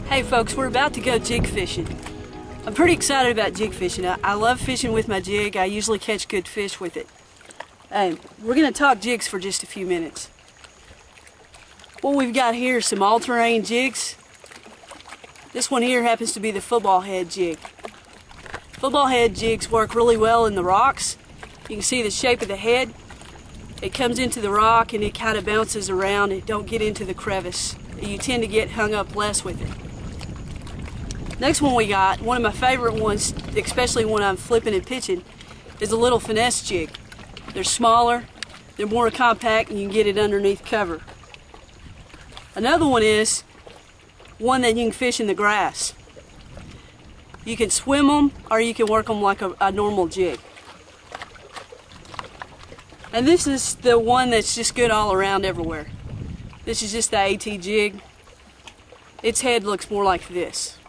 Hey folks, we're about to go jig fishing. I'm pretty excited about jig fishing. I love fishing with my jig. I usually catch good fish with it. And we're going to talk jigs for just a few minutes. What we've got here is some all-terrain jigs. This one here happens to be the football head jig. Football head jigs work really well in the rocks. You can see the shape of the head. It comes into the rock and it kind of bounces around. It don't get into the crevice. You tend to get hung up less with it. Next one we got, one of my favorite ones, especially when I'm flipping and pitching, is a little finesse jig. They're smaller, they're more compact, and you can get it underneath cover. Another one is one that you can fish in the grass. You can swim them or you can work them like a normal jig. And this is the one that's just good all around everywhere. This is just the AT jig. Its head looks more like this.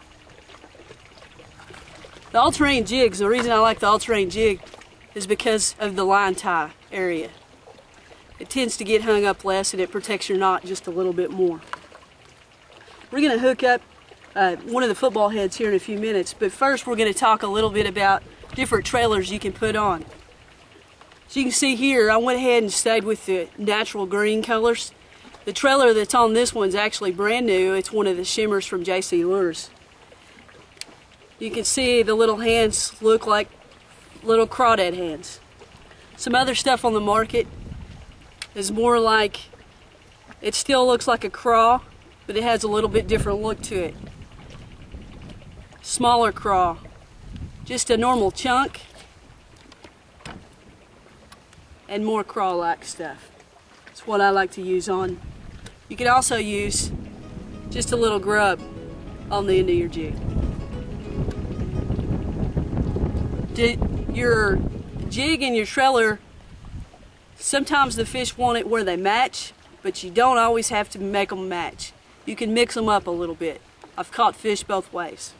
The all-terrain jigs, the reason I like the all-terrain jig is because of the line tie area. It tends to get hung up less and it protects your knot just a little bit more. We're going to hook up one of the football heads here in a few minutes, but first we're going to talk a little bit about different trailers you can put on. As you can see here, I went ahead and stayed with the natural green colors. The trailer that's on this one's actually brand new. It's one of the shimmers from JC Lures. You can see the little hands look like little crawdad hands. Some other stuff on the market is more like, it still looks like a craw, but it has a little bit different look to it. Smaller craw, just a normal chunk, and more craw-like stuff. That's what I like to use on. You can also use just a little grub on the end of your jig. Your jig and your trailer, sometimes the fish want it where they match, but you don't always have to make them match. You can mix them up a little bit. I've caught fish both ways.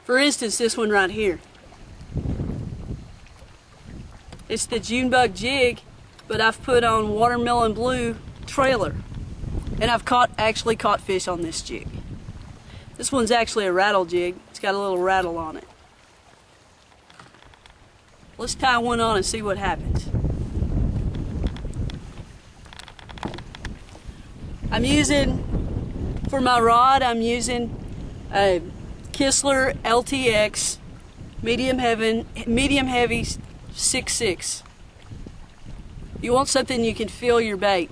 For instance, this one right here. It's the June bug jig, but I've put on watermelon blue trailer, and I've actually caught fish on this jig. This one's actually a rattle jig. It's got a little rattle on it. Let's tie one on and see what happens. For my rod, I'm using a Kistler LTX medium heavy 6.6. You want something you can feel your bait.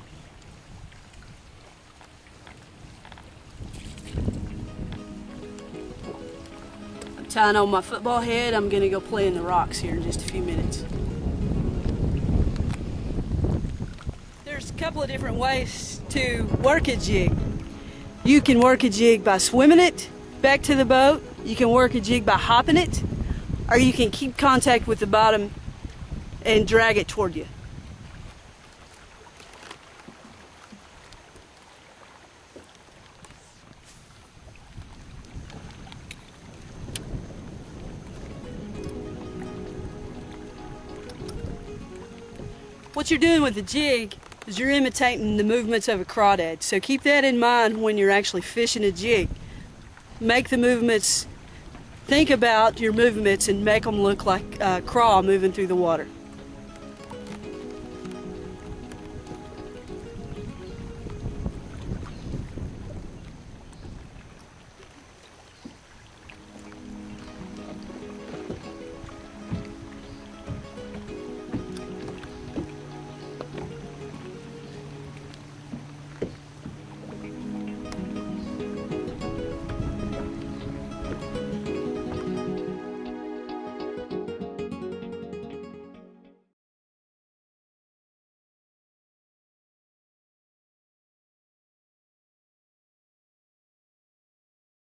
Tying on my football head, I'm going to go play in the rocks here in just a few minutes. There's a couple of different ways to work a jig. You can work a jig by swimming it back to the boat. You can work a jig by hopping it, or you can keep contact with the bottom and drag it toward you. What you're doing with the jig is you're imitating the movements of a crawdad. So keep that in mind when you're actually fishing a jig. Make the movements, think about your movements and make them look like a craw moving through the water.